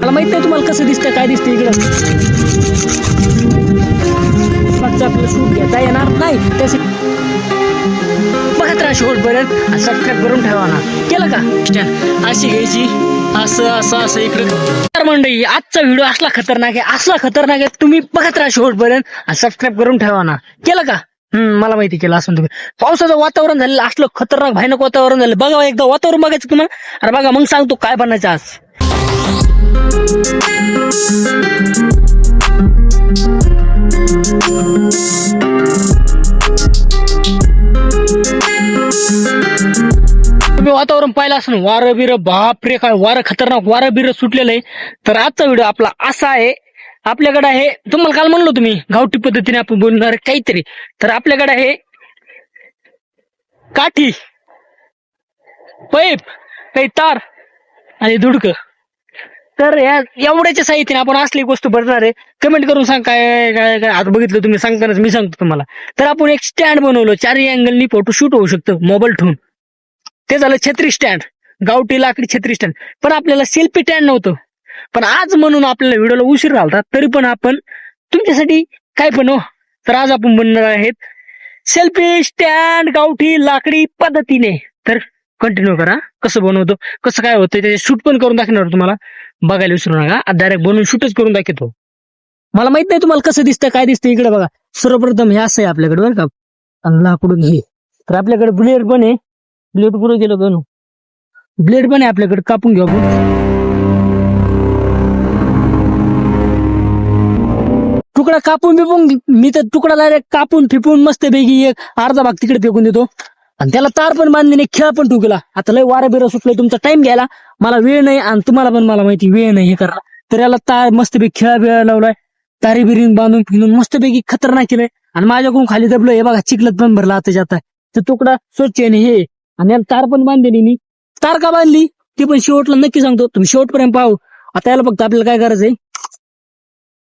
मला माहित नाही तुम्हाला कसं दिसतं काय दिसतं इकडं. मागचं आपल्याला शूट घेता येणार नाही त्यासाठी बघत राहा शेवटपर्यंत आणि सबस्क्राईब करून ठेवा ना. केलं का स्टँड अशी घ्यायची असं असं असं इकडं. तर मंडळी आजचा व्हिडिओ असला खतरनाक आहे तुम्ही बघत राहा शेवटपर्यंत आणि सबस्क्राईब करून ठेवा ना. केलं का? मला माहिती केलं असं तुम्ही. पावसाचं वातावरण झालेलं असलं खतरनाक भयानक वातावरण झालं. बघा एकदा वातावरण बघायचं तुम्हाला. अरे बघा मग सांगतो काय बनायचं आज. तुम्ही वातावरण पाहिलं असं वारं बिरं बापरे काय वारं खतरनाक वारं बिरं सुटलेलं आहे. तर आजचा व्हिडिओ आपला असा आहे. आपल्याकडे आहे तुम्हाला काल म्हणलो तुम्ही गावठी पद्धतीने आपण बोलणार काहीतरी. तर आपल्याकडे आहे काठी पाईप काही तार आणि धुडकं. तर या एवढ्याच्या साहित्याने आपण असली गोष्ट भरणार आहे. कमेंट करून सांग काय काय काय आता बघितलं तुम्ही सांगतानाच मी सांगतो तुम्हाला. तर आपण एक स्टँड बनवलं 4 अँगलनी फोटो शूट होऊ शकतं मोबाईल ठेवून. ते झालं छत्री स्टँड गावठी लाकडी छत्री स्टँड. पण आपल्याला सेल्फी स्टँड नव्हतं. पण आज म्हणून आपल्याला व्हिडिओला उशीर झाला तरी पण आपण तुमच्यासाठी काय पण हो. तर आज आपण बनणार आहेत सेल्फी स्टँड गावठी लाकडी पद्धतीने. तर कंटिन्यू करा कसं बनवतो कसं काय होतं त्याचे शूट पण करून दाखवणार तुम्हाला. बघायला विसरू नका. डायरेक्ट बनवून शूटच करून दाखवतो. मला माहित नाही तुम्हाला कसं दिसतं काय दिसतं इकडे बघा. सर्वप्रथम हे असं आहे आपल्याकडे बरं का. आणि लाकडून हे तर आपल्याकडे ब्लेड पण आहे. ब्लेड पुढे गेलो बनू ब्लेड पण आहे आपल्याकडे. कापून घेऊ आपण. तुकडा कापून बिपून मी तर तुकडा डायरेक्ट कापून फिपून मस्त पैकी एक अर्धा भाग तिकडे फेकून देतो. आणि त्याला तार पण बांधली खेळ पण ठुकला. आता लय वारा बिरा सुटलंय तुमचा टाइम घ्यायला मला वेळ नाही आणि तुम्हाला पण मला माहिती वेळ नाही हे करा. तर याला तार मस्तपैकी खेळा बिळा लावलाय. तारी बिरीन बांधून फिरून मस्तपैकी खतरनाक केलंय. आणि माझ्याकडून खाली दबलं हे बघा चिखलत पण भरला आता जाता. तर तुकडा स्वच्छ आहे हे. आणि याला तार पण बांधलेली मी. तार का बांधली ती पण शेवटला नक्की सांगतो. तुम्ही शेवटपर्यंत पाहू. आता याला फक्त आपल्याला काय करायचंय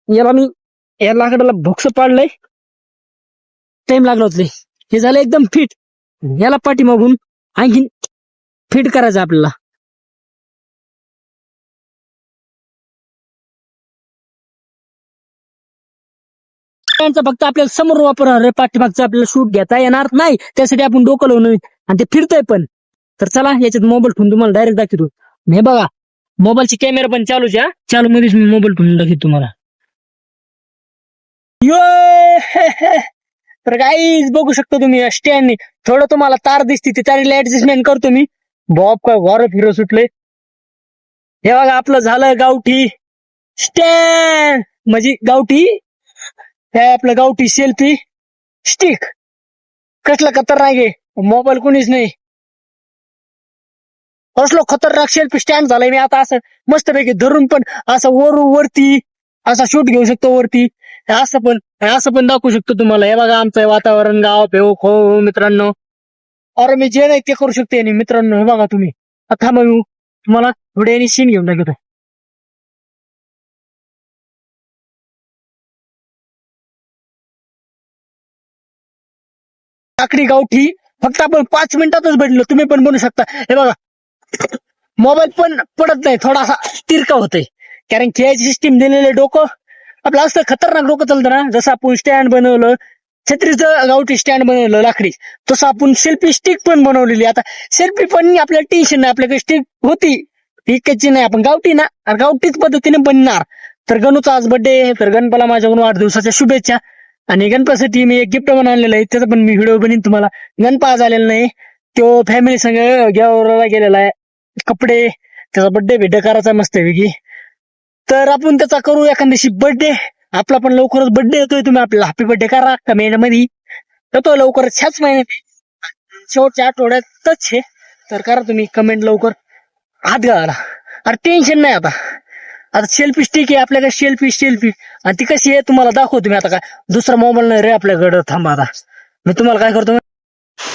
याला मी या लाकडाला भोक्स पाडलंय. टाइम लागला होता हे झालं एकदम फिट. याला पाठीमागून आणखीन फिट करायचं आपल्याला. फक्त आपल्याला समोर वापरणार पाठीमागचं आपल्याला शूट घेता येणार नाही. त्यासाठी आपण डोकं लावून आणि ते फिरतंय पण. तर चला याच्यात मोबाईल ठेवून तुम्हाला डायरेक्ट दाखवतो. हे बघा मोबाईलची कॅमेरा पण चालूच आहे. चालू मध्येच मी मोबाईल ठेवून दाखवतो तुम्हाला. तर गाईज बघू शकतो तुम्ही स्टँड थोडं तुम्हाला तार दिसते ती तारीला ऍडजस्टमेंट करतो मी. बॉब काय वारं फिरं सुटले. हे बघा आपलं झालं गावठी स्टँड म्हणजे गावठी हे आपलं गावठी सेल्फी स्टिक. कसलं खतरनाक आहे. मोबाईल कोणीच नाही. असलो खतरनाक सेल्फी स्टँड झालाय. मी आता असं मस्तपैकी धरून पण असं वरती असा शूट घेऊ शकतो वरती. असं पण दाखवू शकतो तुम्हाला. हे बघा आमचं वातावरण गाव पेव खो मित्रांनो. अरे मी जे नाही ते करू शकते मित्रांनो. हे बघा तुम्ही आता मग तुम्हाला थोडे सीन घेऊन दाखवतो. लाकडी गावठी फक्त आपण 5 मिनिटातच भेटलो. तुम्ही पण बनवू शकता. हे बघा मोबाईल पण पडत नाही. थोडासा तिरका होतोय कारण खेळाची सिस्टीम दिलेलं डोकं आपलं असं खतरनाक डोकं चालतं ना. जसं आपण स्टँड बनवलं छत्रीचं गावठी स्टँड बनवलं लाकडी तसं आपण सेल्फी स्टिक पण बनवलेली. आता सेल्फी पण आपल्याला टेन्शन नाही. आपल्याकडे स्टिक होती टिकची नाही. आपण गावठी ना गावठीच पद्धतीने बनणार. तर गणूचा आज बर्थडे. तर गणपाला माझ्याकडून वाढदिवसाच्या शुभेच्छा. आणि गणपासाठी मी एक गिफ्ट बनवून आणलेलं आहे. त्याचा पण मी व्हिडिओ बनवीन तुम्हाला. गणपा आज आलेला नाही. तो फॅमिली संग गेला गेलेला आहे. कपडे त्याचा बर्थडे भेट करायचा मस्त वेगळी. तर आपण त्याचा करू एखाद्याशी बर्थडे. आपला पण लवकरच बर्थडे येतोय. तुम्ही आपल्याला हॅपी बर्थडे करा कमेंटमध्ये. येतो लवकरच ह्याच महिन्यात शेवटच्या आठवड्यातच आहे. तर करा तुम्ही कमेंट लवकर. हात घाला. अरे टेन्शन नाही आता सेल्फी स्टिक आहे आपल्याकडे. सेल्फी आणि ती कशी आहे तुम्हाला दाखवतो मी. आता काय दुसरा मोबाईल नाही रे आपल्याकडे. थांबा आता मी तुम्हाला काय करतो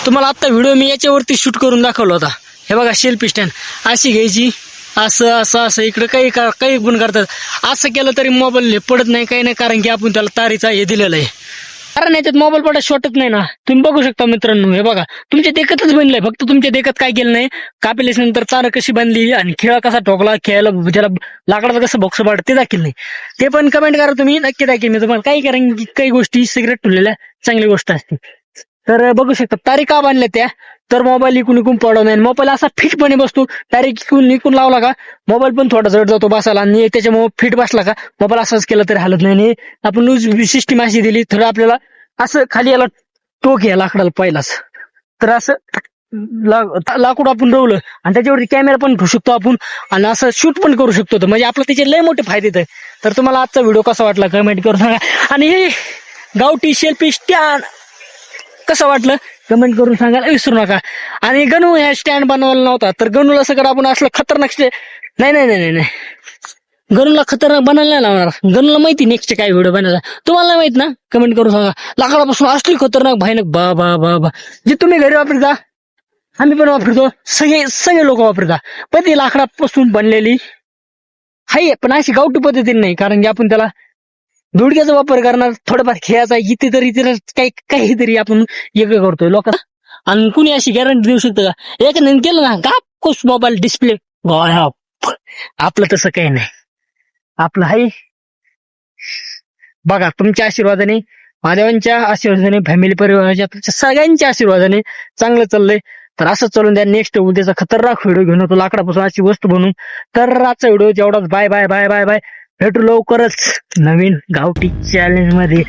तुम्हाला आता व्हिडिओ मी याच्यावरती शूट करून दाखवला होता. हे बघा सेल्फी स्टँड अशी घ्यायची असं असं असं इकडे काही पण करतात. असं केलं तरी मोबाईल पडत नाही काही नाही कारण की आपण त्याला तारीचा हे दिलेलं आहे. कारण याच्यात मोबाईल पडा शॉर्टच नाही ना. तुम्ही बघू शकता मित्रांनो, हे बघा तुमच्या देखतच बनलंय, फक्त तुमच्या देखत काय केलं नाही, कापिलेस नंतर चार कशी बांधली आणि खेळ कसा ठोकला, खेळायला ज्याला लाकडाचं कसं बॉक्स पाड ते दाखल नाही. ते पण कमेंट करा तुम्ही, नक्की दाखल मी तुम्हाला. काही कारण की काही गोष्टी सिगरेट ठेवलेल्या चांगली गोष्ट असते. तर बघू शकता तारीख का बांधल्या त्या, तर मोबाईल इकून पडू नये. मोबाईल असा फिटपणे बसतो, तारीख इकून लावला का मोबाईल पण थोडा जड जातो बसायला, आणि त्याच्यामुळे फिट बसला का मोबाईल असाच केला तरी हालत नाही. आणि आपण लूज सिस्टीम अशी दिली तर आपल्याला असं खाली याला टोक या लाकडाला पहिलाच, तर असं लाकूड आपण रवलं आणि त्याच्यावरती कॅमेरा पण ठेवू शकतो आपण, आणि असं शूट पण करू शकतो. म्हणजे आपलं त्याचे लय मोठे फायदे आहेत. तर तुम्हाला आजचा व्हिडिओ कसा वाटला कमेंट करून सांगा. आणि हे गावठी सेल्फी स्टँड कसं वाटलं कमेंट करून सांगायला विसरू नका. आणि गणू ह्या स्टँड बनवायला नव्हता, तर गणूला सगळं आपण असलं खतरनाक नाही नाही नाही नाही गणूला खतरनाक बनायला नाही लावणार. गणूला माहिती नेक्स्ट काय व्हिडिओ बनायचा, तुम्हाला नाही माहित ना, कमेंट करून सांगा. लाकडापासून असली खतरनाक भयानक बा बा बा बा, जे तुम्ही घरी वापरता आम्ही पण वापरतो, सगळे लोक वापरता, पण ती लाकडापासून बनलेली हाय, पण अशी गावठी पद्धतीने नाही. कारण की आपण त्याला धुडक्याचा वापर करणार, थोडंफार खेळाचा, इथे तरी काहीतरी आपण वेगळं करतोय लोकांना. आणि कुणी अशी गॅरंटी देऊ शकतं का, एक केलं ना का कोस मोबाईल डिस्प्ले गायब. आपलं तसं काही नाही, आपलं हाय बघा. तुमच्या आशीर्वादाने, महादेवांच्या आशीर्वादाने, फॅमिली परिवाराच्या सगळ्यांच्या आशीर्वादाने चांगलं चाललंय. तर असं चालून द्या. नेक्स्ट उद्याचा खतरनाक व्हिडिओ घेऊन येतो लाकडापासून अशी वस्तू बनवून. तर आजचा व्हिडिओ जेवढाच, bye bye bye bye bye. भेटू लवकरच नवीन गावठी चॅलेंज मध्ये.